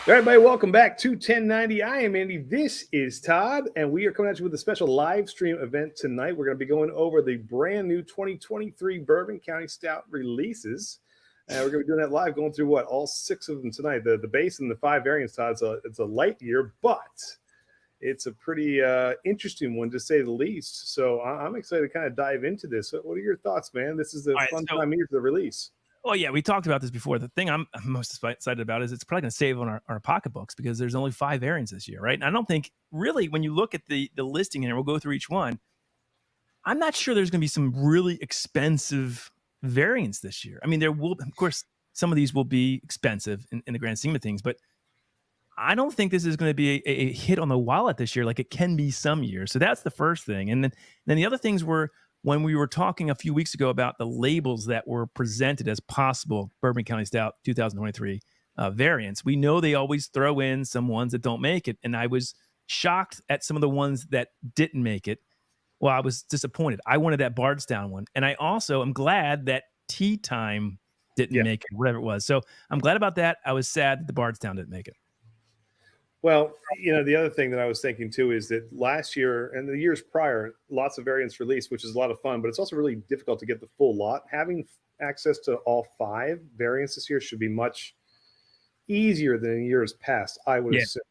All right, everybody, welcome back to 1090. I am Andy. This is Todd, and we are coming at you with a special live stream event tonight. We're going to be going over the brand new 2023 Bourbon County Stout releases. And we're going to be doing that live, going through all 6 of them tonight. The base and the 5 variants, Todd. It's a light year, but it's a pretty interesting one to say the least. So I'm excited to kind of dive into this. So what are your thoughts, man? This is a fun time of year for the release. Well, yeah, we talked about this before. The thing I'm most excited about is it's probably going to save on our pocketbooks because there's only 5 variants this year, right? And I don't think really when you look at the listing here, we'll go through each one. I'm not sure there's going to be some really expensive variants this year. I mean, there will, of course, some of these will be expensive in the grand scheme of things, but I don't think this is going to be a hit on the wallet this year like it can be some years. So that's the first thing. And then the other things were, when we were talking a few weeks ago about the labels that were presented as possible Bourbon County Stout 2023 variants, we know they always throw in some ones that don't make it. And I was shocked at some of the ones that didn't make it. Well, I was disappointed. I wanted that Bardstown one. And I also am glad that Tea Time didn't make it, whatever it was. So I'm glad about that. I was sad that the Bardstown didn't make it. Well, the other thing that I was thinking too is that last year and the years prior, lots of variants released, which is a lot of fun, but it's also really difficult to get the full lot. Having access to all 5 variants this year should be much easier than in years past, I would assume.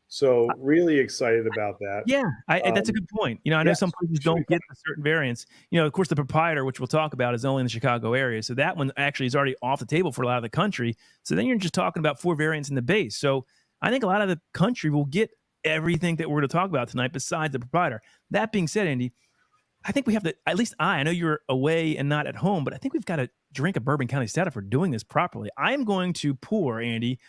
So really excited about that. Yeah, that's a good point. I know some places don't get the certain variants. Of course, the Proprietor, which we'll talk about, is only in the Chicago area. So that one actually is already off the table for a lot of the country. So then you're just talking about 4 variants in the base. So I think a lot of the country will get everything that we're going to talk about tonight besides the Proprietor. That being said, Andy, I think we have to, at least I know you're away and not at home, but I think we've got to drink a Bourbon County Stout if we're doing this properly. I am going to pour, Andy,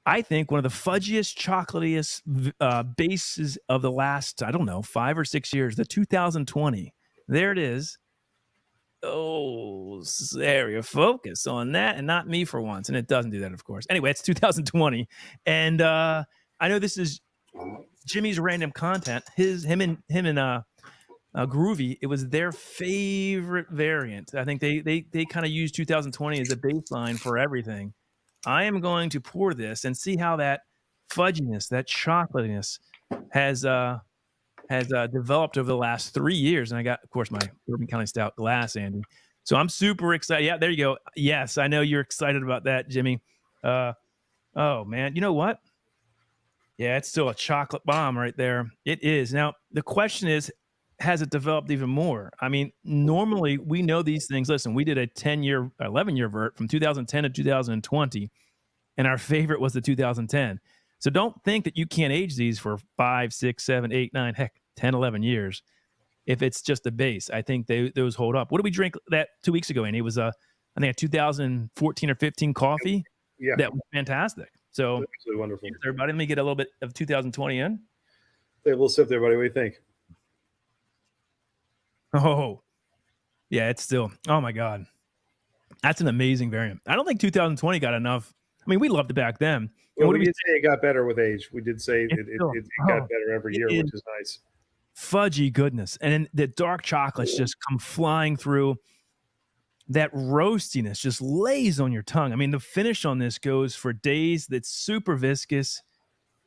I think one of the fudgiest, chocolatiest bases of the last, 5 or 6 years, the 2020. There it is. Oh, area focus on that and not me for once. And it doesn't do that, of course. Anyway, it's 2020. And I know this is Jimmy's random content. Him and Groovy, it was their favorite variant. I think they kind of used 2020 as a baseline for everything. I am going to pour this and see how that fudginess, that chocolatiness has developed over the last 3 years. And I got, of course, my Bourbon County Stout glass, Andy. So I'm super excited. Yeah, there you go. Yes, I know you're excited about that, Jimmy. Oh, man. You know what? Yeah, it's still a chocolate bomb right there. It is. Now, the question is, has it developed even more? I mean, normally we know these things. Listen, we did a 10-year, 11-year vert from 2010 to 2020, and our favorite was the 2010. So don't think that you can't age these for 5, 6, 7, 8, 9, heck, 10, 11 years. If it's just a base, I think those hold up. What did we drink that 2 weeks ago, Andy? It was I think a 2014 or 15 coffee. Yeah. That was fantastic. So absolutely wonderful. Everybody, let me get a little bit of 2020 in. Hey, a little sip there, buddy. What do you think? Oh, yeah, it's still, oh my God. That's an amazing variant. I don't think 2020 got enough. I mean, we loved it back then. Well, we did say it got better with age. We did say it got better every year, which is nice. Fudgy goodness. And then the dark chocolates just come flying through. That roastiness just lays on your tongue. I mean, the finish on this goes for days. That's super viscous.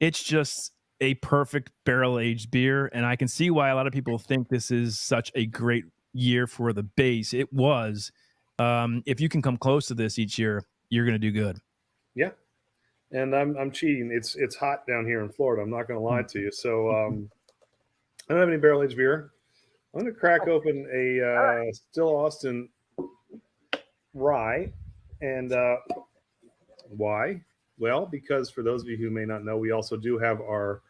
It's just a perfect barrel-aged beer. And I can see why a lot of people think this is such a great year for the base. It was. If you can come close to this each year, you're going to do good. Yeah. And I'm cheating. It's hot down here in Florida. I'm not going to lie to you. So I don't have any barrel-aged beer. I'm going to crack open a Still Austin rye. And why? Well, because for those of you who may not know, we also do have our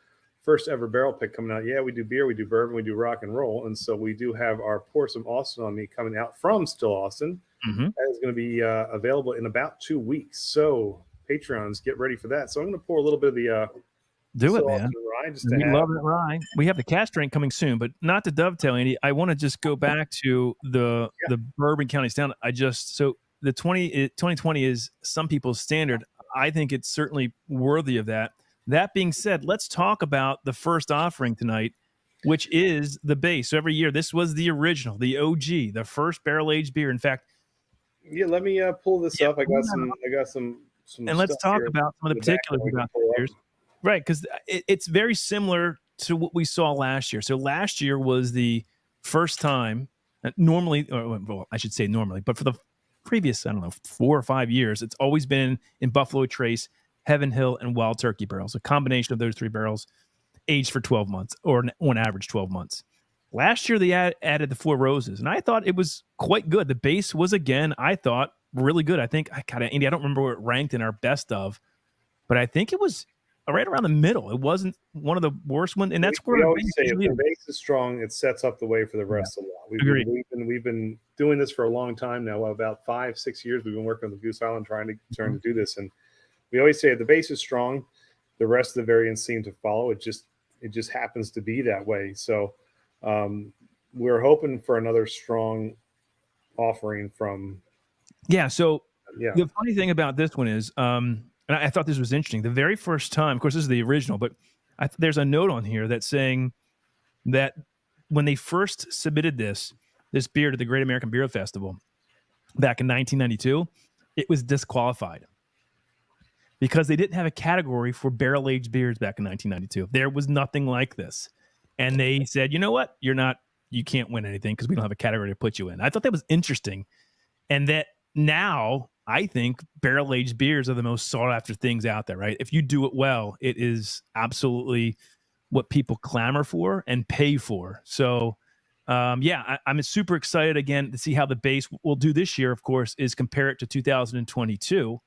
first ever barrel pick coming out. Yeah, we do beer, we do bourbon, we do rock and roll. And so we do have our Pour Some Austin on Me coming out from Still Austin. Mm-hmm. That is going to be available in about 2 weeks. So Patreons, get ready for that. So I'm going to pour a little bit of the do it, man. Rye just to love it, rye. We have the cast drink coming soon, but not to dovetail, Andy. I want to just go back to the Bourbon County Stout. So the 2020 is some people's standard. I think it's certainly worthy of that. That being said, let's talk about the first offering tonight, which is the base. So every year, this was the original, the OG, the first barrel-aged beer. In fact, let me pull this up. I got some And let's stuff talk here about some of in the back particulars that we can about pull the up. beers. Right, because it's very similar to what we saw last year. So last year was the first time, normally, or well, I should say normally, but for the previous, I don't know, 4 or 5 years, it's always been in Buffalo Trace, Heaven Hill, and Wild Turkey barrels, a combination of those 3 barrels aged for 12 months, or on average 12 months. Last year, they added the 4 Roses, and I thought it was quite good. The base was, again, I thought, really good. I think, Andy, I don't remember where it ranked in our best of, but I think it was right around the middle. It wasn't one of the worst ones, and that's where we always say if the base is strong, it sets up the way for the rest of the lot. We've been doing this for a long time now, about 5-6 years. We've been working on the Goose Island trying to do this, and we always say if the base is strong, the rest of the variants seem to follow. It just happens to be that way. So we're hoping for another strong offering from. Yeah. So the funny thing about this one is, and I thought this was interesting. The very first time, of course, this is the original, but there's a note on here that's saying that when they first submitted this beer to the Great American Beer Festival back in 1992, it was disqualified because they didn't have a category for barrel-aged beers back in 1992. There was nothing like this. And they said, you know what? You can't win anything because we don't have a category to put you in. I thought that was interesting. And that now I think barrel-aged beers are the most sought-after things out there, right? If you do it well, it is absolutely what people clamor for and pay for. So, I'm super excited again to see how the base will do this year, of course, is compare it to 2022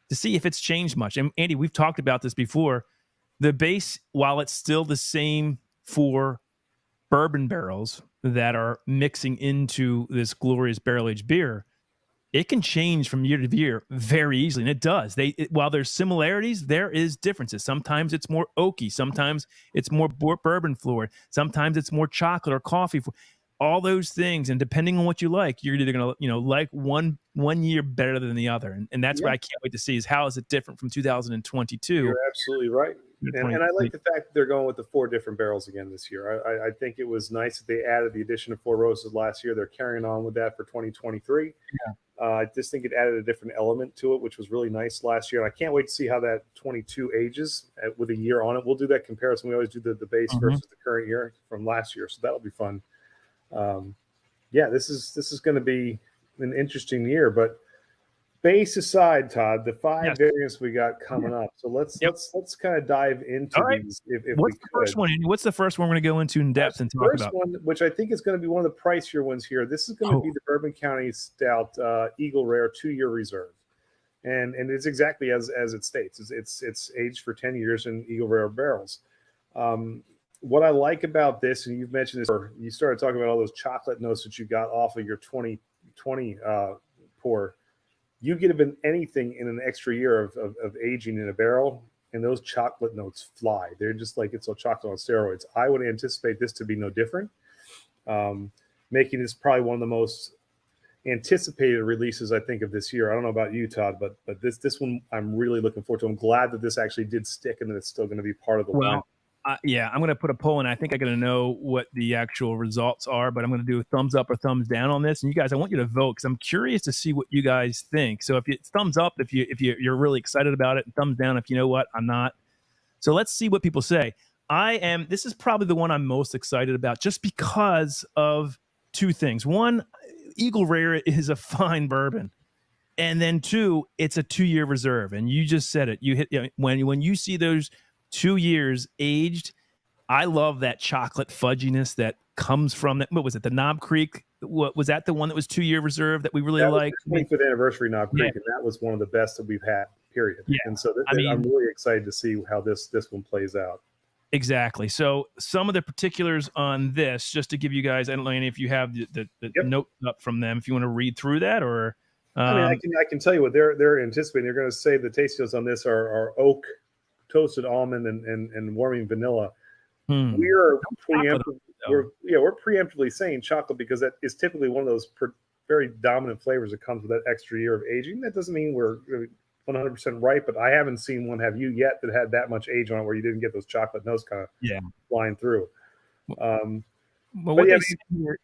to see if it's changed much. And Andy, we've talked about this before. The base, while it's still the same for bourbon barrels that are mixing into this glorious barrel-aged beer, it can change from year to year very easily, and it does. While there's similarities, there is differences. Sometimes it's more oaky, sometimes it's more bourbon flavored, sometimes it's more chocolate or coffee. All those things, and depending on what you like, you're either going to like one year better than the other, and that's what I can't wait to see is how is it different from 2022. You're absolutely right, and I like the fact that they're going with the 4 different barrels again this year. I think it was nice that they added the addition of 4 Roses last year. They're carrying on with that for 2023. Yeah. I just think it added a different element to it, which was really nice last year. I can't wait to see how that 22 ages with a year on it. We'll do that comparison. We always do the base versus the current year from last year, so that'll be fun. This is going to be an interesting year. But base aside, Todd, the 5 variants we got coming up. So let's kind of dive into these. If What's the first one? What's the first one we're going to go into in depth and talk about? The first one, which I think is going to be one of the pricier ones here. This is going to be the Bourbon County Stout Eagle Rare 2-year reserve, and it's exactly as it states. It's aged for 10 years in Eagle Rare barrels. What I like about this, and you've mentioned this, or you started talking about all those chocolate notes that you got off of your 2020 pour. You get anything in an extra year of aging in a barrel, and those chocolate notes fly. They're just like it's a chocolate on steroids. I would anticipate this to be no different, making this probably one of the most anticipated releases I think of this year. I don't know about you, Todd, but this one I'm really looking forward to. I'm glad that this actually did stick and that it's still going to be part of the line. I'm going to put a poll, and I think I'm going to know what the actual results are, but I'm going to do a thumbs up or thumbs down on this. And you guys, I want you to vote because I'm curious to see what you guys think. So if it's thumbs up, if you're really excited about it, and thumbs down if you know what, I'm not. So let's see what people say. This is probably the one I'm most excited about just because of 2 things. One, Eagle Rare is a fine bourbon. And then 2, it's a 2-year reserve. And you just said it. You hit when you see those 2 years aged, I love that chocolate fudginess that comes from that. What was it? The Knob Creek? What was that? The one that was 2-year reserve that we really liked? 25th anniversary Knob Creek, and that was one of the best that we've had. Period. Yeah. And so I'm really excited to see how this one plays out. Exactly. So some of the particulars on this, just to give you guys, I don't know if you have the note up from them, if you want to read through that, or I can tell you what they're anticipating. They're going to say the taste notes on this are oak, toasted almond, and warming vanilla. We're preemptively saying chocolate because that is typically one of those very dominant flavors that comes with that extra year of aging. That doesn't mean we're 100% right, but I haven't seen one, have you yet, that had that much age on it where you didn't get those chocolate notes kind of flying through. Well, what they say here,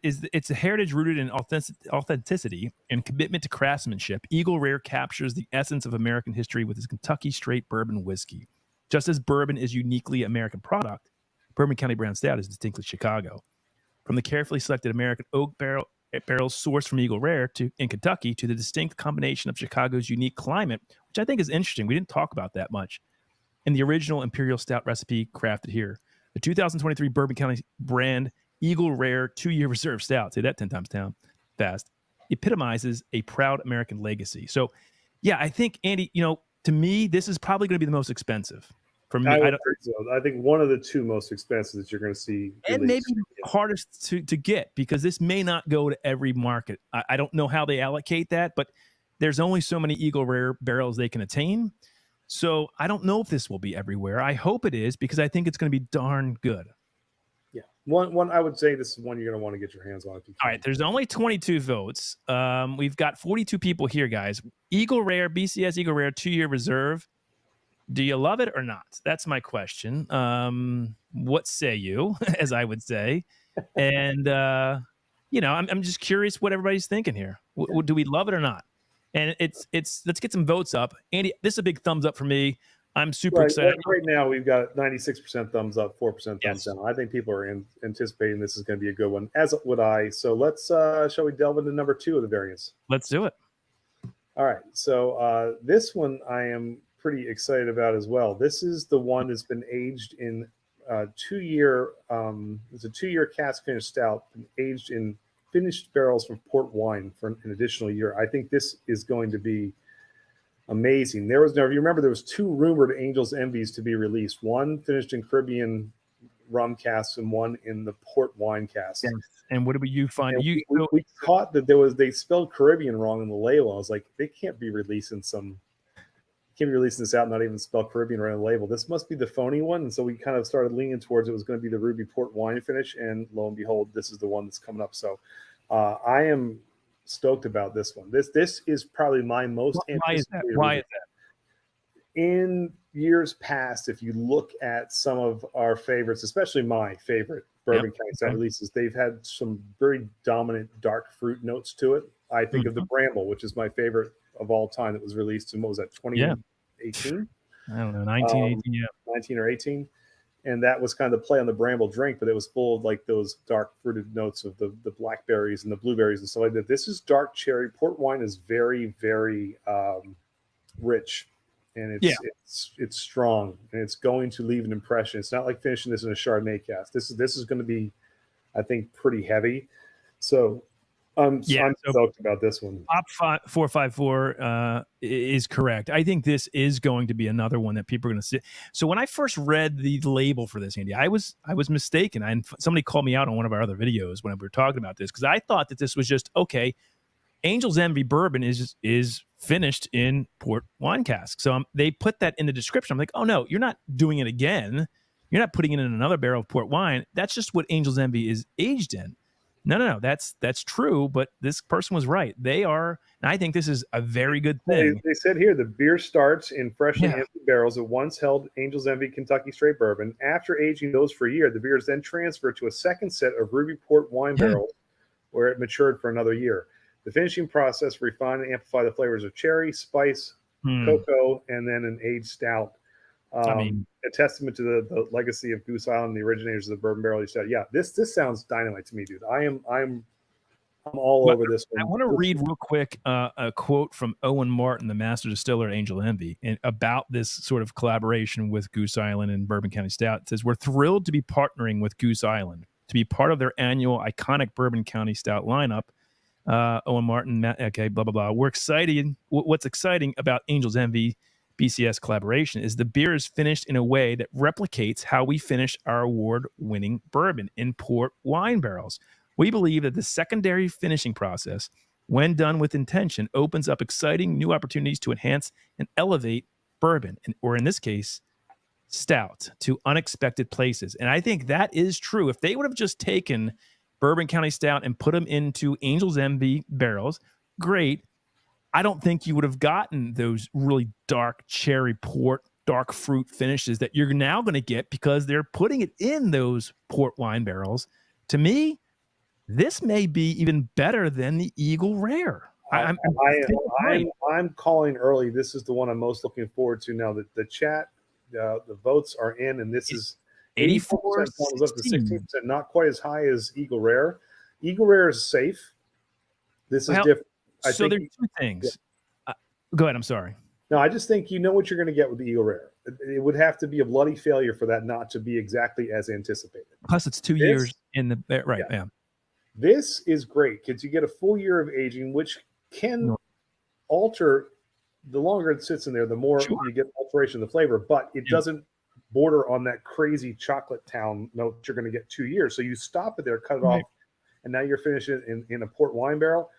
it's a heritage rooted in authenticity and commitment to craftsmanship. Eagle Rare captures the essence of American history with its Kentucky straight bourbon whiskey. Just as bourbon is uniquely American product, Bourbon County Brand Stout is distinctly Chicago. From the carefully selected American oak barrels sourced from Eagle Rare in Kentucky to the distinct combination of Chicago's unique climate, which I think is interesting. We didn't talk about that much. And the original Imperial Stout recipe crafted here. The 2023 Bourbon County Brand Eagle Rare 2-year reserve stout, say that 10 times fast, epitomizes a proud American legacy. So, yeah, I think, Andy, to me, this is probably going to be the most expensive. For me, I think one of the two most expensive that you're going to see. And maybe hardest to get, because this may not go to every market. I don't know how they allocate that, but there's only so many Eagle Rare barrels they can attain. So I don't know if this will be everywhere. I hope it is, because I think it's going to be darn good. Yeah. One I would say this is one you're going to want to get your hands on. If you can. All right. There's only 22 votes. We've got 42 people here, guys. Eagle Rare, BCS Eagle Rare 2-year reserve. Do you love it or not? That's my question. What say you, as I would say? And, I'm just curious what everybody's thinking here. Do we love it or not? And it's let's get some votes up. Andy, this is a big thumbs up for me. I'm super excited. Right now, we've got 96% thumbs up, 4% thumbs down. I think people are anticipating this is going to be a good one, as would I. So let's, shall we delve into number 2 of the variants? Let's do it. All right. So this one I am pretty excited about as well. This is the one that's been aged in 2-year. It's a 2-year cask finished stout, aged in finished barrels from port wine for an additional year. I think this is going to be amazing. If you remember, there was 2 rumored Angel's Envies to be released. One finished in Caribbean rum casks and one in the port wine casks. Yes. And what did you find? We caught that they spelled Caribbean wrong in the label. I was like, they can't be releasing this out, not even spell Caribbean right on the label. This must be the phony one. And so we kind of started leaning towards it was going to be the ruby port wine finish. And lo and behold, this is the one that's coming up. So I am stoked about this one. This is probably my most anticipated. Why is that? In years past, if you look at some of our favorites, especially my favorite Bourbon County Stout releases, they've had some very dominant dark fruit notes to it. I think of the Bramble, which is my favorite of all time, that was released in, what was that, 2018? I don't know, 1918, 19 or 18. And that was kind of the play on the Bramble drink, but it was full of like those dark fruited notes of the blackberries and the blueberries and stuff like that. This is dark cherry. Port wine is very, very rich, and it's strong, and it's going to leave an impression. It's not like finishing this in a Chardonnay cask. This is going to be, I think, pretty heavy. So I'm stoked about this one. Top 454 is correct. I think this is going to be another one that people are going to see. So when I first read the label for this, Andy, I was mistaken. And somebody called me out on one of our other videos when we were talking about this, because I thought that this was just, okay, Angel's Envy bourbon is finished in port wine cask. So they put that in the description. I'm like, oh no, you're not doing it again. You're not putting it in another barrel of port wine. That's just what Angel's Envy is aged in. No, that's true, but this person was right. They are, and I think this is a very good thing. They said here, the beer starts in fresh and empty barrels that once held Angel's Envy Kentucky Straight Bourbon. After aging those for a year, the beer is then transferred to a second set of ruby port wine barrels where it matured for another year. The finishing process refined and amplify the flavors of cherry, spice, cocoa, and then an aged stout. A testament to the legacy of Goose Island, the originators of the bourbon barrel stout. Yeah, this sounds dynamite to me, dude. I'm all over this one. I want to read real quick a quote from Owen Martin, the master distiller at Angel Envy, and about this sort of collaboration with Goose Island and Bourbon County Stout. It says, "We're thrilled to be partnering with Goose Island to be part of their annual iconic Bourbon County Stout lineup." Owen Martin, okay, blah blah blah. We're excited. What's exciting about Angel's Envy BCS collaboration is the beer is finished in a way that replicates how we finish our award-winning bourbon in port wine barrels. We believe that the secondary finishing process, when done with intention, opens up exciting new opportunities to enhance and elevate bourbon, or in this case, stout, to unexpected places. And I think that is true. If they would have just taken Bourbon County Stout and put them into Angel's Envy barrels, great. I don't think you would have gotten those really dark cherry port, dark fruit finishes that you're now going to get because they're putting it in those port wine barrels to me, this may be even better than the Eagle Rare. I'm calling early. This is the one I'm most looking forward to now. That the chat, the votes are in, and this is 84% thumbs up to 16%. Not quite as high as Eagle Rare. Eagle Rare is safe. This is different. So there's two things. Yeah. Go ahead. I'm sorry. No, I just think you know what you're going to get with the Eagle Rare. It would have to be a bloody failure for that not to be exactly as anticipated. Plus, it's 2 years in the right. Yeah. This is great because you get a full year of aging, which can alter. The longer it sits in there, the more you get alteration of the flavor, but it doesn't border on that crazy chocolate town note you're going to get 2 years. So you stop it there, cut it off, and now you're finishing it in a port wine barrel.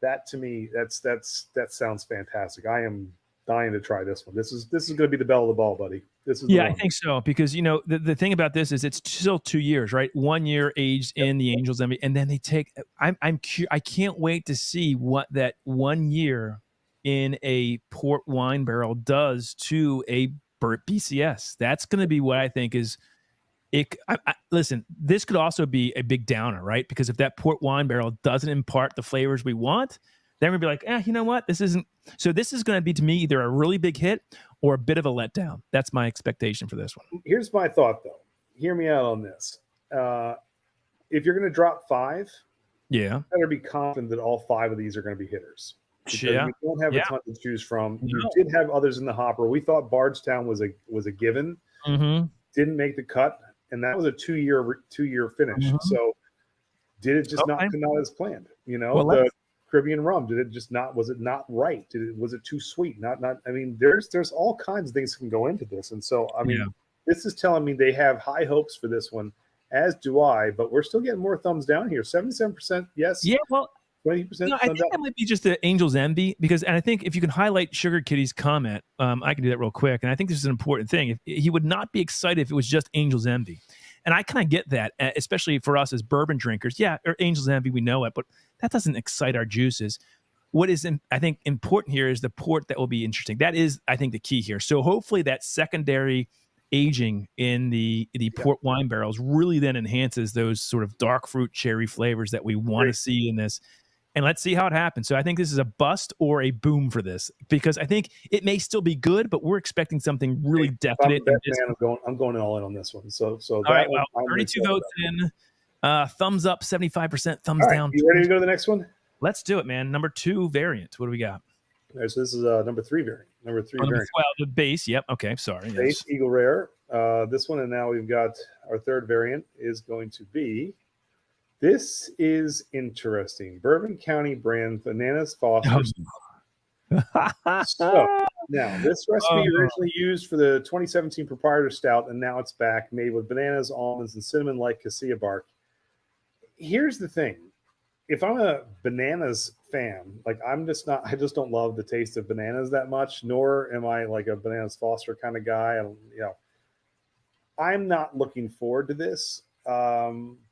That to me, that sounds fantastic. I am dying to try this one. This is going to be the bell of the ball, buddy. This is I think so, because the thing about this is it's still 2 years, right? 1 year aged in the Angel's Envy, and then they take. I can't wait to see what that 1 year in a port wine barrel does to a BCS. That's going to be what I think is it. Listen, this could also be a big downer, right? Because if that port wine barrel doesn't impart the flavors we want, then we'd be like, you know what? This isn't. So this is going to be, to me, either a really big hit or a bit of a letdown. That's my expectation for this one. Here's my thought, though. Hear me out on this. If you're going to drop 5, you better be confident that all 5 of these are going to be hitters. Because we don't have a ton to choose from. No. You did have others in the hopper. We thought Bardstown was a given. Didn't make the cut, and that was a 2-year finish. So did it just not come out as planned? You know, the Caribbean rum, did it just not? Was it not right? Was it too sweet? Not. I mean, there's all kinds of things that can go into this, and so I mean, this is telling me they have high hopes for this one, as do I. But we're still getting more thumbs down here. 77%, yes. Yeah, well. 20%. I think that might be just the Angel's Envy, and I think if you can highlight Sugar Kitty's comment, I can do that real quick. And I think this is an important thing. He would not be excited if it was just Angel's Envy. And I kind of get that, especially for us as bourbon drinkers. Yeah, or Angel's Envy, we know it, but that doesn't excite our juices. What is, I think, important here is the port that will be interesting. That is, I think, the key here. So hopefully that secondary aging in the port wine barrels really then enhances those sort of dark fruit cherry flavors that we want to see in this. And let's see how it happens. So I think this is a bust or a boom for this, because I think it may still be good, but we're expecting something really definite. I'm going all in on this one. So all right, well, 32 votes in, thumbs up, 75%, thumbs down. You ready to go to the next one? Let's do it, man. Number 2 variant. What do we got? All right, so this is number 3 variant. Variant. Well, the base. Yep. Okay. Sorry. Base Eagle Rare. This one, and now we've got our 3rd variant is going to be. This is interesting. Bourbon County Brand Bananas Foster. So now this recipe originally used for the 2017 Proprietor Stout, and now it's back, made with bananas, almonds, and cinnamon like cassia bark. Here's the thing. If I'm a bananas fan, like I just don't love the taste of bananas that much, nor am I like a Bananas Foster kind of guy. I'm not looking forward to this.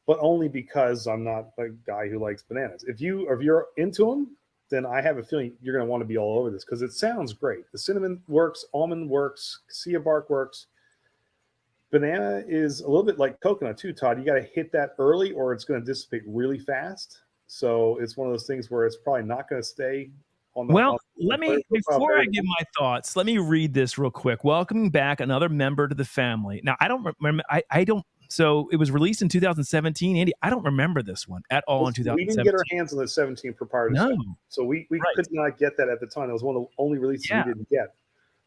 But only because I'm not a guy who likes bananas. If you're into them, then I have a feeling you're going to want to be all over this because it sounds great. The cinnamon works, almond works, cassia bark works. Banana is a little bit like coconut too, Todd. You got to hit that early or it's going to dissipate really fast. So it's one of those things where it's probably not going to stay on the. Well, before I give my thoughts, let me read this real quick. Welcoming back another member to the family. Now, I don't remember. I don't. So it was released in 2017. Andy, I don't remember this one at all in 2017. We didn't get our hands on the 17 Proprietor Stout. So we could not get that at the time. It was one of the only releases we didn't get.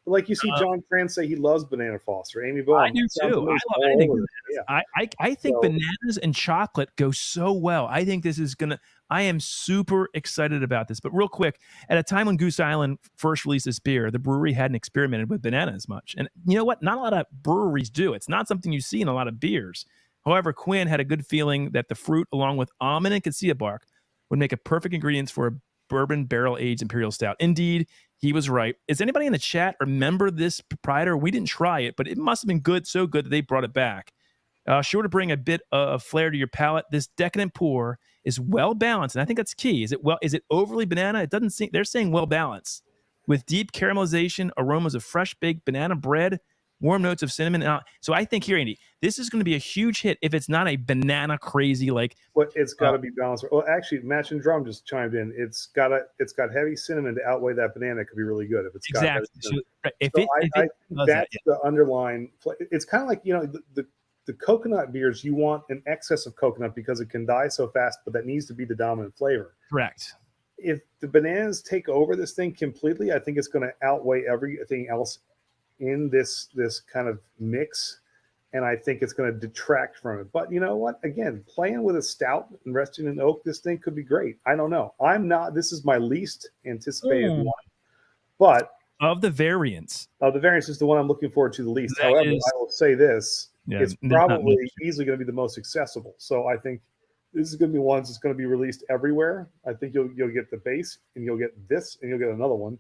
But like you see John Kranz say he loves Banana Foster. Amy Bowen. I do too. I love anything. I think bananas and chocolate go so well. I think this is going to – I am super excited about this. But real quick, at a time when Goose Island first released this beer, the brewery hadn't experimented with banana as much. And you know what? Not a lot of breweries do. It's not something you see in a lot of beers. However, Quinn had a good feeling that the fruit, along with almond and cassia bark, would make a perfect ingredients for a bourbon barrel-aged imperial stout. Indeed, he was right. Is anybody in the chat remember this Proprietor? We didn't try it, but it must have been good, so good that they brought it back. Sure to bring a bit of flair to your palate. This decadent pour is well balanced, and I think that's key. Is it overly banana? It doesn't seem. They're saying well balanced, with deep caramelization, aromas of fresh baked banana bread, warm notes of cinnamon. So I think here, Andy, this is going to be a huge hit if it's not a banana crazy like. But it's got to be balanced. Well, actually, Match and Drum just chimed in. It's got heavy cinnamon to outweigh that banana. It could be really good if it's got heavy cinnamon. I think that's the underlying. It's kind of like, you know, the coconut beers. You want an excess of coconut because it can die so fast, but that needs to be the dominant flavor. Correct. If the bananas take over this thing completely, I think it's going to outweigh everything else in this kind of mix, and I think it's going to detract from it. But you know what? Again, playing with a stout and resting in oak, this thing could be great. I don't know. This is my least anticipated one, but of the variants, is the one I'm looking forward to the least. However, I will say this: it's probably easily going to be the most accessible. So I think this is going to be one that's going to be released everywhere. I think you'll get the base, and you'll get this, and you'll get another one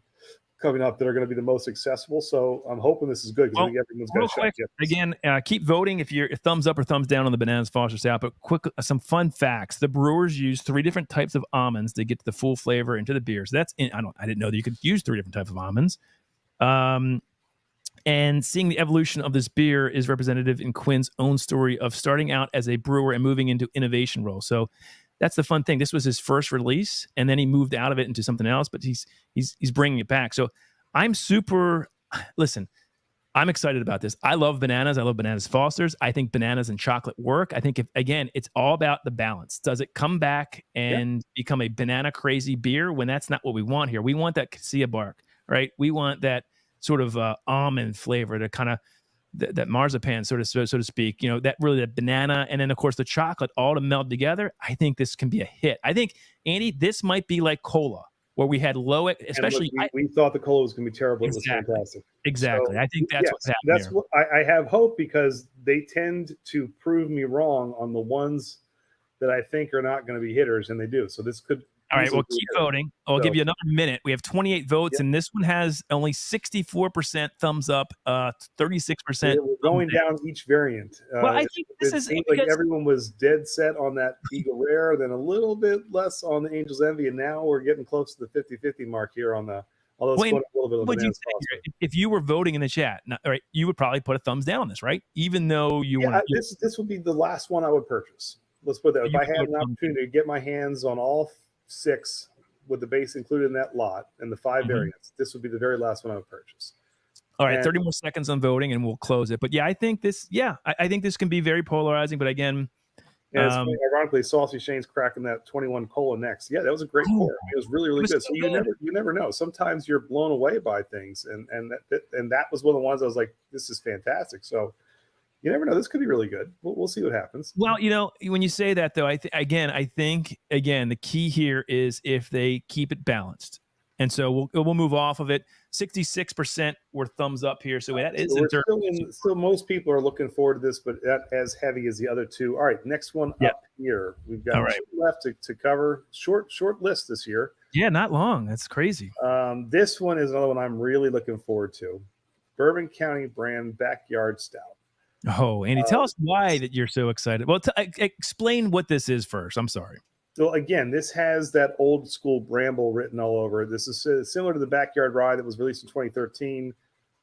coming up that are going to be the most accessible. So I'm hoping this is good because I think everyone's got a shot. Again, keep voting if you're thumbs up or thumbs down on the Bananas Foster Stout. But quick, some fun facts: the brewers use 3 different types of almonds to get the full flavor into the beer. So I didn't know that you could use 3 different types of almonds. And seeing the evolution of this beer is representative in Quinn's own story of starting out as a brewer and moving into innovation role. So that's the fun thing. This was his first release, and then he moved out of it into something else, but he's bringing it back. So I'm excited about this. I love bananas. I love Bananas Fosters. I think bananas and chocolate work. I think it's all about the balance. Does it come back and become a banana crazy beer when that's not what we want here? We want that cassia bark, right? We want that sort of almond flavor to kind of that marzipan, so to speak, you know, that really the banana and then of course the chocolate all to meld together. I think this can be a hit. I think, Andy, this might be like cola, where we had low, especially. Look, we thought the cola was going to be terrible. Exactly. It was fantastic. Exactly. So, I think that's what's happening. That's what I have hope, because they tend to prove me wrong on the ones that I think are not going to be hitters, and they do. So this could. All right, well, keep voting. I'll give you another minute. We have 28 votes, and this one has only 64% thumbs up, 36%. We're going down each variant. Well, I think this is like everyone was dead set on that Eagle Rare, then a little bit less on the Angel's Envy, and now we're getting close to the 50-50 mark here on the. Although it's a little bit of if you were voting in the chat, right, you would probably put a thumbs down on this, right? Even though you want this would be the last one I would purchase. Let's put that. If I had an opportunity to get my hands on all 6 with the base included in that lot and the 5 variants, this would be the very last one I would purchase. All right, 30 more seconds on voting and we'll close it. But yeah, I think this can be very polarizing. But again, it's funny, ironically, Saucy Shane's cracking that 21 cola next. Yeah, that was a great pour. It was really, really good. So you never know. Sometimes you're blown away by things, and that was one of the ones I was like, this is fantastic. So you never know. This could be really good. We'll see what happens. Well, you know, when you say that, though, I think the key here is if they keep it balanced. And so we'll move off of it. 66% were thumbs up here. So that is still most people are looking forward to this, but not as heavy as the other 2. All right, next one up here. We've got 2 left to cover. Short list this year. Yeah, not long. That's crazy. This one is another one I'm really looking forward to. Bourbon County Brand Backyard Stout. Oh, Andy, tell us why that you're so excited. Well, explain what this is first. I'm sorry. So again, this has that old school bramble written all over it. This is similar to the Backyard Rye that was released in 2013.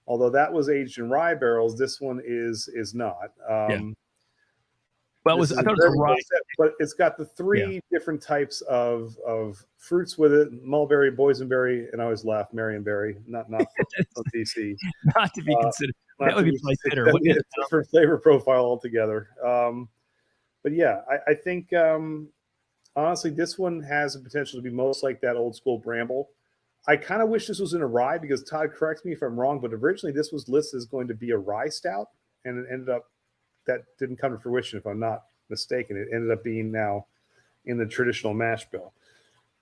Although that was aged in rye barrels, this one is not. Well, I thought it was a rye, but it's got the 3 different types of fruits with it: mulberry, boysenberry, and I always laugh, marionberry, not from DC. Not to be considered. That would be like bitter. It's a different flavor profile altogether. But yeah, I think honestly, this one has the potential to be most like that old school bramble. I kind of wish this was in a rye, because Todd, corrects me if I'm wrong, but originally this was listed as going to be a rye stout, and it ended up that didn't come to fruition, if I'm not mistaken. It ended up being now in the traditional mash bill.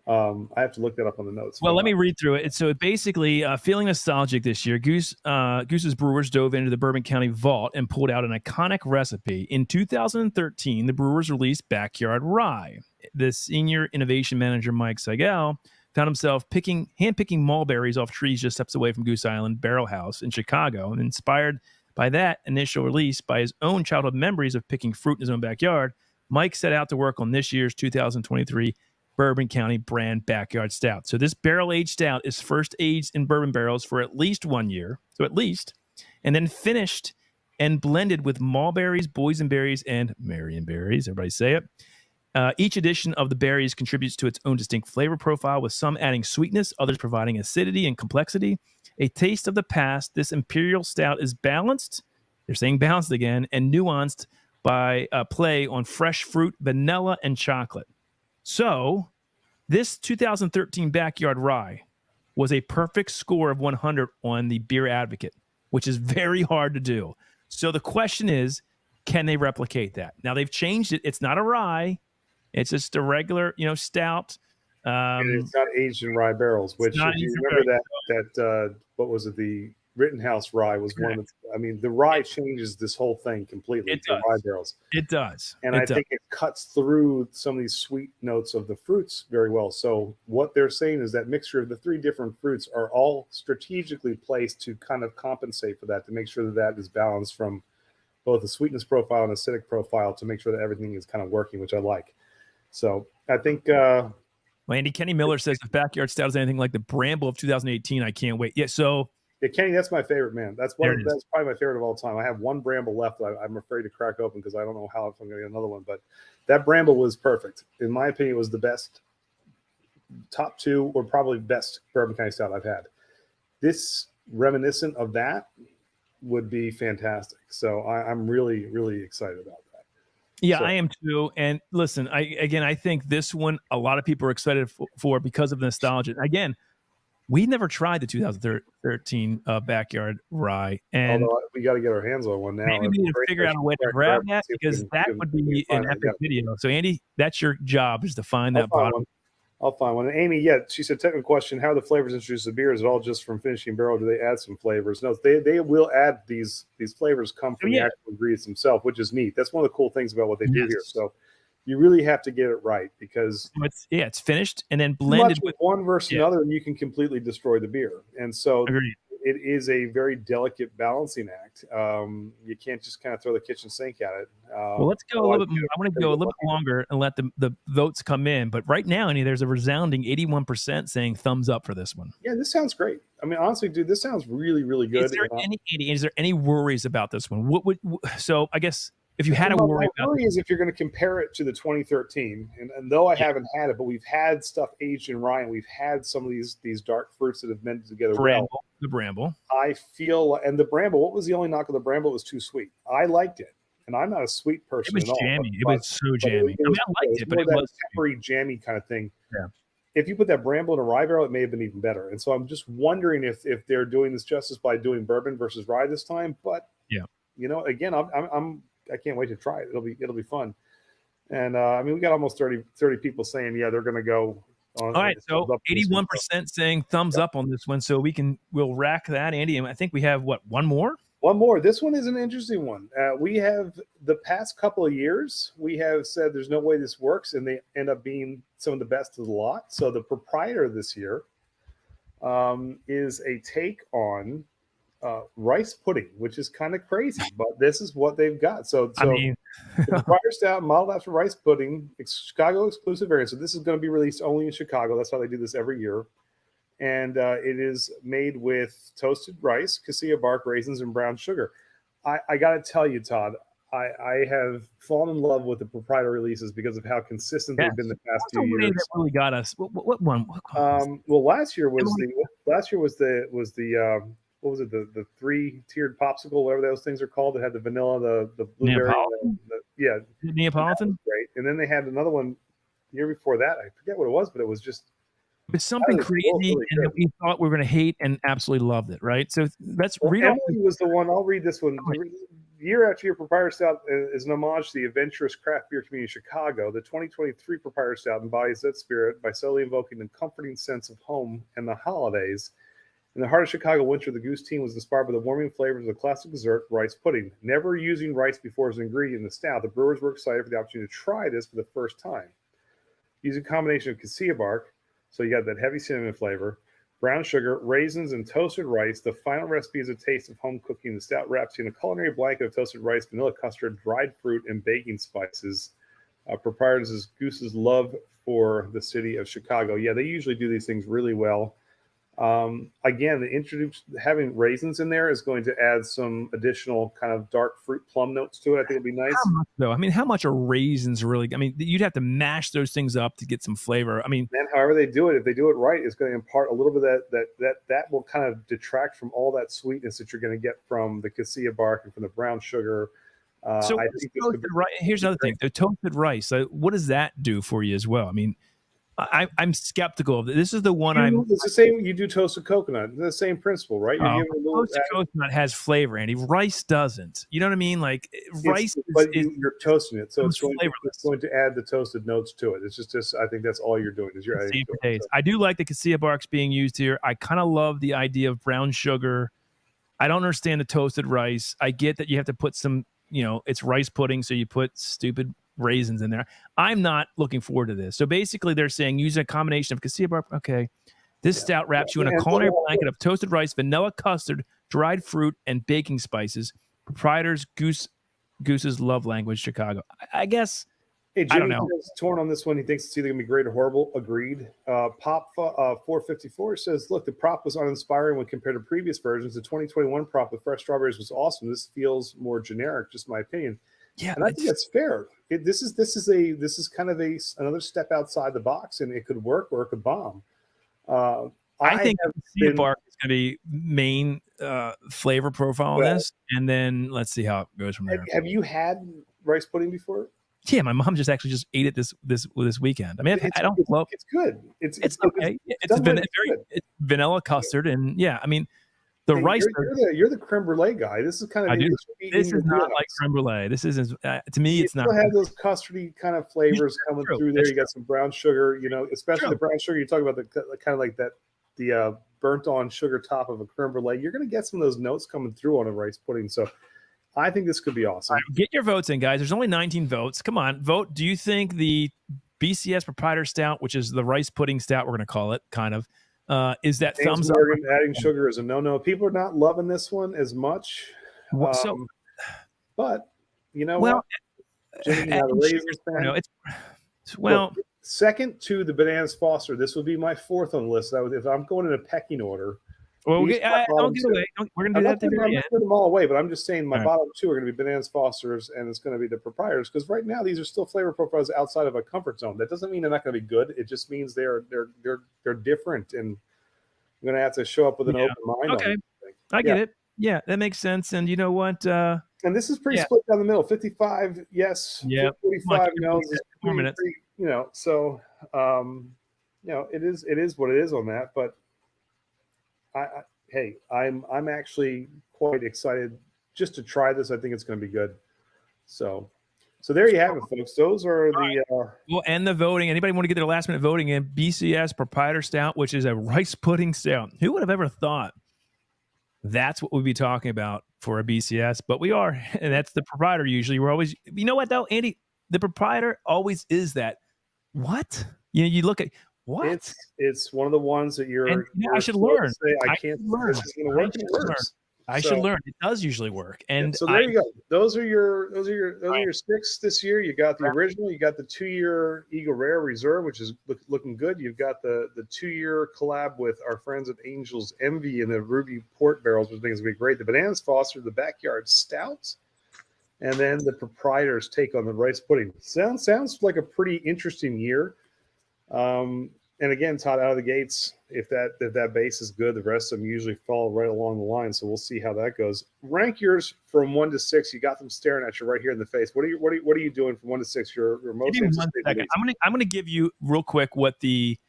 I have to look that up on the notes. Well, let me read through it. So basically, feeling nostalgic this year, Goose's Brewers dove into the Bourbon County vault and pulled out an iconic recipe. In 2013, the Brewers released Backyard Rye. The senior innovation manager, Mike Seigel, found himself handpicking mulberries off trees just steps away from Goose Island Barrel House in Chicago, and inspired by that initial release, by his own childhood memories of picking fruit in his own backyard, Mike set out to work on this year's 2023 Bourbon County Brand Backyard Stout. So this barrel-aged stout is first aged in bourbon barrels for at least 1 year, so at least, and then finished and blended with mulberries, boysenberries, and marionberries. Everybody say it. Each edition of the berries contributes to its own distinct flavor profile, with some adding sweetness, others providing acidity and complexity. A taste of the past, this imperial stout is balanced, they're saying balanced again, and nuanced by a play on fresh fruit, vanilla, and chocolate. So this 2013 Backyard Rye was a perfect score of 100 on the Beer Advocate, which is very hard to do. So the question is, can they replicate that? Now they've changed it. It's not a rye. It's just a regular, stout. And it's not aged in rye barrels, which if you remember that what was it? The Rittenhouse rye was one of the, the rye changes this whole thing completely to rye barrels. It does. And I think it cuts through some of these sweet notes of the fruits very well. So what they're saying is that mixture of the three different fruits are all strategically placed to kind of compensate for that, to make sure that that is balanced from both the sweetness profile and acidic profile, to make sure that everything is kind of working, which I like. So I think Andy, Kenny Miller says if Backyard Stout is anything like the Bramble of 2018, I can't wait. Yeah, so Kenny, that's my favorite, man. That's probably my favorite of all time. I have one Bramble left that I'm afraid to crack open because I don't know how if I'm going to get another one. But that Bramble was perfect. In my opinion, it was the best, top two, or probably best Bourbon County Stout I've had. This, reminiscent of that, would be fantastic. So I'm really, really excited about that. Yeah, I am too. And listen, I think this one, a lot of people are excited for because of the nostalgia. Again, we never tried the 2013 Backyard Rye, and we got to get our hands on one now. Maybe we need to figure out a way to grab that, because that would be an epic video. So, Andy, that's your job, is to find that bottle. I'll find one. And Amy, she said, technical question, how are the flavors introduced to the beer? Is it all just from finishing barrel? Do they add some flavors? No, they will add these flavors come from the actual ingredients themselves, which is neat. That's one of the cool things about what they do here. So you really have to get it right, because it's finished and then blended with one versus another, and you can completely destroy the beer. And so it is a very delicate balancing act. You can't just kind of throw the kitchen sink at it. Well, let's go a little bit more. I want to go a little bit longer and let the votes come in. But right now, Andy, there's a resounding 81% saying thumbs up for this one. Yeah, this sounds great. I mean, honestly, dude, this sounds really, really good. Is there any worries about this one? So I guess if you had a worry about it, is if you're going to compare it to the 2013, and though I haven't had it, but we've had stuff aged in rye, and we've had some of these dark fruits that have blended together well. The Bramble. I feel, and the Bramble, what was the only knock of the Bramble? It was too sweet. I liked it, and I'm not a sweet person at all. It was so jammy. I liked it, but it was peppery, jammy kind of thing. Yeah. If you put that Bramble in a rye barrel, it may have been even better. And so I'm just wondering if they're doing this justice by doing bourbon versus rye this time. But again, I can't wait to try it. It'll be fun. And we got almost 30 people saying, they're going to go on. All right. So 81% saying thumbs up on this one. So we'll rack that, Andy. And I think we have one more? One more. This one is an interesting one. We have, the past couple of years, we have said there's no way this works, and they end up being some of the best of the lot. So the Proprietor this year is a take on rice pudding, which is kind of crazy, but this is what they've got. So the Proprietor Stout, modeled after rice pudding, Chicago exclusive variant. So this is going to be released only in Chicago. That's how they do this every year. And it is made with toasted rice, cassia bark, raisins, and brown sugar. I got to tell you, Todd, I have fallen in love with the Proprietor releases because of how consistent they've been the past 2 years. That really got us. What one? Well, last year was the what was it? The 3-tiered popsicle, whatever those things are called. That had the vanilla, the blueberry, Neapolitan. Great. And then they had another one year before that. I forget what it was, but it was just. It's something crazy, really and that we thought we were going to hate, and absolutely loved it, right? So let's read. Emily was the one. I'll read this one. Year after year, Proprietor Stout is an homage to the adventurous craft beer community of Chicago. The 2023 Proprietor Stout embodies that spirit by solely invoking the comforting sense of home and the holidays. In the heart of Chicago winter, the Goose team was inspired by the warming flavors of the classic dessert, rice pudding. Never using rice before as an ingredient in the stout, the brewers were excited for the opportunity to try this for the first time. Using a combination of cassia bark, so you got that heavy cinnamon flavor, brown sugar, raisins, and toasted rice. The final recipe is a taste of home cooking. The stout wraps in a culinary blanket of toasted rice, vanilla custard, dried fruit, and baking spices. Proprietor is Goose's love for the city of Chicago. Yeah, they usually do these things really well. Again, having raisins in there is going to add some additional kind of dark fruit plum notes to it. I think it'd be nice. How much, though? I mean, how much are raisins really? I mean, you'd have to mash those things up to get some flavor. I mean, and however they do it, if they do it right, it's going to impart a little bit of that will kind of detract from all that sweetness that you're going to get from the cassia bark and from the brown sugar. So I think here's another thing: the toasted rice. What does that do for you as well? I mean, I'm skeptical of it. This is the one It's the same. You do toasted coconut. It's the same principle, right? You're giving a little toasted coconut has flavor, Andy. Rice doesn't. You know what I mean? Like rice, you're toasting it, so it's going to add the toasted notes to it. It's just I think that's all you're doing is you're adding to it. I do like the cassia barks being used here. I kind of love the idea of brown sugar. I don't understand the toasted rice. I get that you have to put some, it's rice pudding, so you put stupid raisins in there. I'm not looking forward to this. So basically they're saying use a combination of cassia bark. Okay. This stout wraps you in a culinary blanket of toasted rice, vanilla custard, dried fruit, and baking spices. Proprietor's Goose's love language, Chicago. I guess. Hey, Jimmy, I don't know. Torn on this one. He thinks it's either going to be great or horrible. Agreed. Pop 454 says, look, the prop was uninspiring when compared to previous versions. The 2021 prop with fresh strawberries was awesome. This feels more generic, just my opinion. Yeah, and I think that's fair. This is kind of another step outside the box, and it could work or it could bomb. I think the bark is going to be main flavor profile of this, and then let's see how it goes from there. Have you had rice pudding before? Yeah, my mom just ate it this weekend. I mean, I don't love. It's good. It's okay. It's vanilla custard, and yeah, I mean. The rice. You're the creme brulee guy. This is kind of. This is not like creme brulee. This isn't. To me, it's not. You have those custardy kind of flavors coming through there. You got some brown sugar. Especially the brown sugar. You talk about the kind of like that, the burnt on sugar top of a creme brulee. You're going to get some of those notes coming through on a rice pudding. So, I think this could be awesome. Right, get your votes in, guys. There's only 19 votes. Come on, vote. Do you think the BCS Proprietor Stout, which is the rice pudding stout, we're going to call it, kind of. Is that thumbs up? Adding sugar is a no-no. People are not loving this one as much. But you know what? Jimmy, look, second to the Bananas Foster. This would be my fourth on the list. If I'm going in a pecking order. Well, don't give away. We're going to do that. I'm not putting them all away, but I'm just saying my bottom two are going to be Bananas Fosters, and it's going to be the Proprietors, because right now these are still flavor profiles outside of a comfort zone. That doesn't mean they're not going to be good. It just means they're different, and I'm going to have to show up with an open mind. Okay, I get it. Yeah, that makes sense. And you know what? And this is pretty split down the middle. 55, yes. 45, no. 4 minutes. So it is what it is on that, but. I'm actually quite excited just to try this. I think it's going to be good. So there you have it, folks. Those are we'll end the voting. Anybody want to get their last minute voting in? BCS Proprietor Stout, which is a rice pudding stout. Who would have ever thought that's what we'd be talking about for a BCS? But we are, and that's the Proprietor. Usually, we're always. You know what though, Andy? The Proprietor always is that. What you look at. What? It's one of the ones that you're I should learn. I can't learn. This is going to work. It works. I should learn. It does usually work. And so there you go. Those are your six this year. You got the original. You got the 2-year Eagle Rare Reserve, which is looking good. You've got the 2-year collab with our friends at Angel's Envy and the Ruby Port Barrels, which I think is going to be great. The Bananas Foster, the Backyard Stouts, and then the Proprietor's take on the rice pudding. Sounds like a pretty interesting year. And again, Todd, out of the gates, if that base is good, the rest of them usually fall right along the line. So we'll see how that goes. Rank yours from 1 to 6. You got them staring at you right here in the face. What are you doing from 1 to 6? Your most. I'm gonna give you real quick what the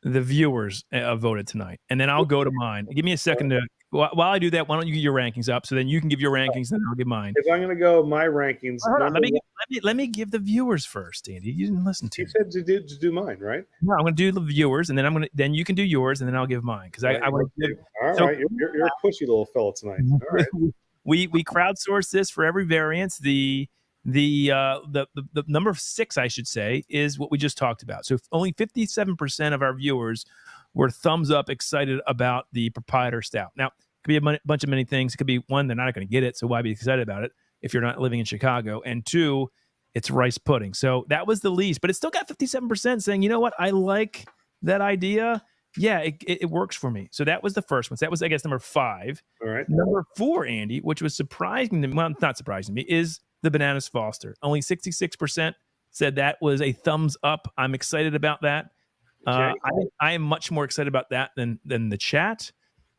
viewers voted tonight, and then I'll go to mine. Give me a second to. While I do that, why don't you get your rankings up? So then you can give your rankings, then I'll give mine. If I'm going to go my rankings, let me give the viewers first, Andy. You didn't listen to. You said to do mine, right? No, I'm going to do the viewers, and then you can do yours, and then I'll give mine because I want to give. All right, you're a pushy little fella tonight. All right. we crowdsource this for every variance. The number 6, I should say, is what we just talked about. So only 57% of our viewers were thumbs up excited about the Proprietor Stout. Now, it could be a bunch of many things. It could be, one, they're not going to get it, so why be excited about it if you're not living in Chicago? And 2, it's rice pudding. So that was the least, but it still got 57% saying, you know what, I like that idea. yeah, it works for me. So that was the first one. So that was, I guess, number 5. All right. Number 4, Andy, which was surprising to me, well, not surprising to me, is the Bananas Foster. Only 66% said that was a thumbs up. I'm excited about that. Okay. I am much more excited about that than the chat.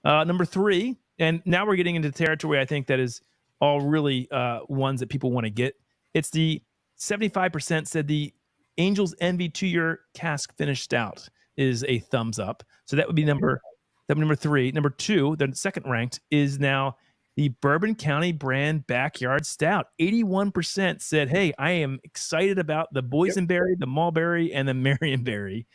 Number 3, and now we're getting into territory I think that is all really ones that people want to get. It's the 75% said the Angel's Envy 2-year cask finish stout is a thumbs up. So that would be number 3. Number 2, the second ranked, is now the Bourbon County Brand Backyard Stout. 81% said, hey, I am excited about the boysenberry, the mulberry, and the marionberry.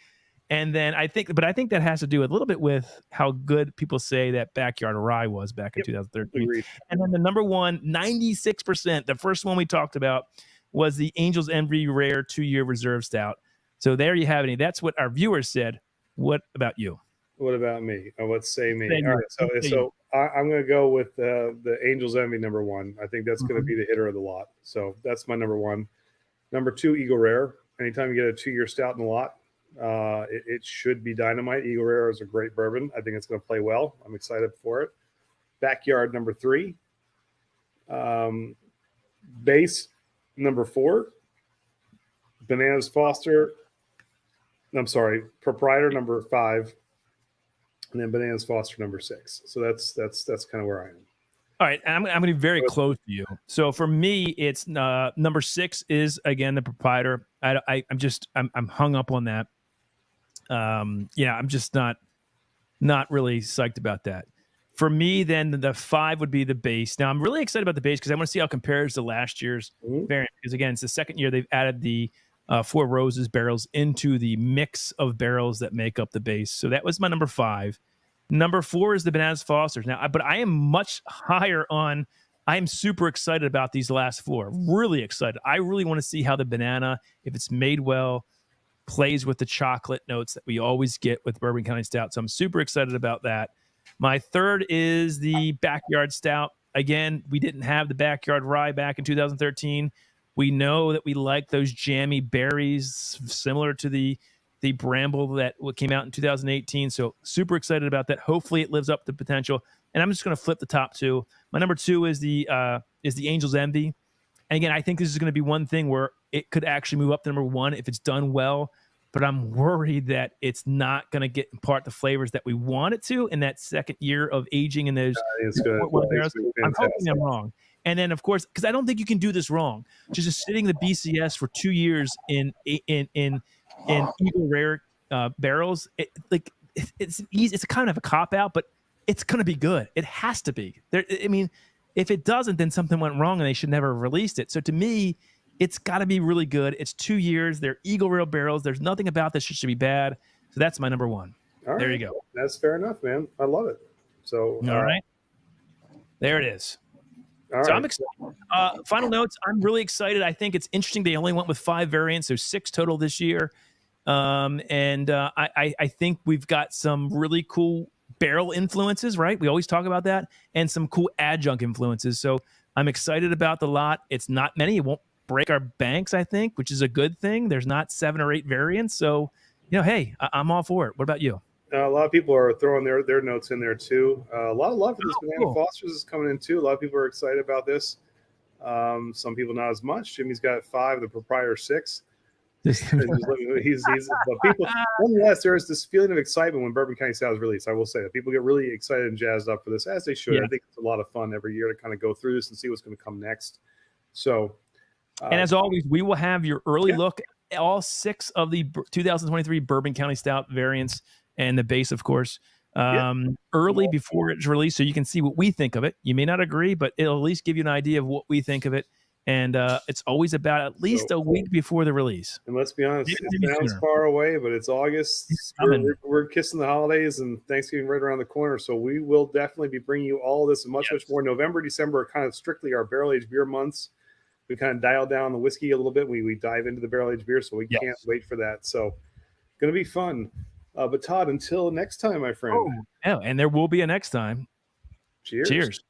And then I think that has to do a little bit with how good people say that Backyard Rye was back in 2013. Agreed. And then the number 1, 96%, the first one we talked about, was the Angel's Envy Rare 2-year Reserve Stout. So there you have it. That's what our viewers said. What about you? What about me? What say me? All right. So I'm going to go with the Angel's Envy number 1. I think that's going to be the hitter of the lot. So that's my number 1. Number 2, Eagle Rare. Anytime you get a 2-year stout in the lot, it should be dynamite. Eagle Rare is a great bourbon. I think it's going to play well. I'm excited for it. Backyard number 3. Base number 4. Bananas Foster. I'm sorry, Proprietor number 5. And then Bananas Foster number 6. So that's kind of where I am. All right, I'm going to be very close to you. So for me, it's number 6 is again the Proprietor. I'm hung up on that. I'm just not really psyched about that. For me, then the 5 would be the base. Now I'm really excited about the base because I want to see how it compares to last year's variant. Because again, it's the second year they've added the 4 Roses barrels into the mix of barrels that make up the base. So that was my number 5. Number 4 is the Bananas Fosters. Now, but I am much higher on. I am super excited about these last 4. Really excited. I really want to see how the banana, if it's made well, plays with the chocolate notes that we always get with Bourbon County Stout. So I'm super excited about that. My 3rd is the Backyard Stout. Again, we didn't have the Backyard Rye back in 2013. We know that we like those jammy berries, similar to the Bramble that came out in 2018. So super excited about that. Hopefully it lives up to potential. And I'm just going to flip the top 2. My number 2 is the Angel's Envy. And again, I think this is going to be one thing where it could actually move up to number 1 if it's done well. But I'm worried that it's not going to impart the flavors that we want it to in that second year of aging in those. I'm hoping I'm wrong. And then, of course, because I don't think you can do this wrong, just sitting the BCS for 2 years in Eagle Rare barrels, it's easy. It's kind of a cop out, but it's going to be good. It has to be. If it doesn't, then something went wrong and they should never have released it. So to me, it's got to be really good. It's 2 years. They're Eagle Rare barrels. There's nothing about this that should be bad. So that's my number 1. There you go. That's fair enough, man. I love it. So all right. There it is. All so right. I'm excited. Final notes. I'm really excited. I think it's interesting. They only went with 5 variants. There's 6 total this year. I think we've got some really cool barrel influences, right? We always talk about that, and some cool adjunct influences. So I'm excited about the lot. It's not many. It won't break our banks, I think, which is a good thing. There's not 7 or 8 variants. So, hey, I'm all for it. What about you? A lot of people are throwing their notes in there too. A lot of love for this Banana Foster's is coming in too. A lot of people are excited about this. Some people not as much. Jimmy's got 5, the Proprietor 6. But people, nonetheless, there is this feeling of excitement when Bourbon County Stout is released. I will say that people get really excited and jazzed up for this, as they should. Yeah. I think it's a lot of fun every year to kind of go through this and see what's going to come next. So, and as always, we will have your early look at all 6 of the 2023 Bourbon County Stout variants and the base, of course, early before it's released, so you can see what we think of it. You may not agree, but it'll at least give you an idea of what we think of it. And it's always about at least a week before the release. And let's be honest, it sounds far away, but it's August. We're kissing the holidays and Thanksgiving right around the corner. So we will definitely be bringing you all this and much more. November, December are kind of strictly our barrel-aged beer months. We kind of dial down the whiskey a little bit. We dive into the barrel-aged beer, so we can't wait for that. So going to be fun. But Todd, until next time, my friend. Oh, and there will be a next time. Cheers. Cheers.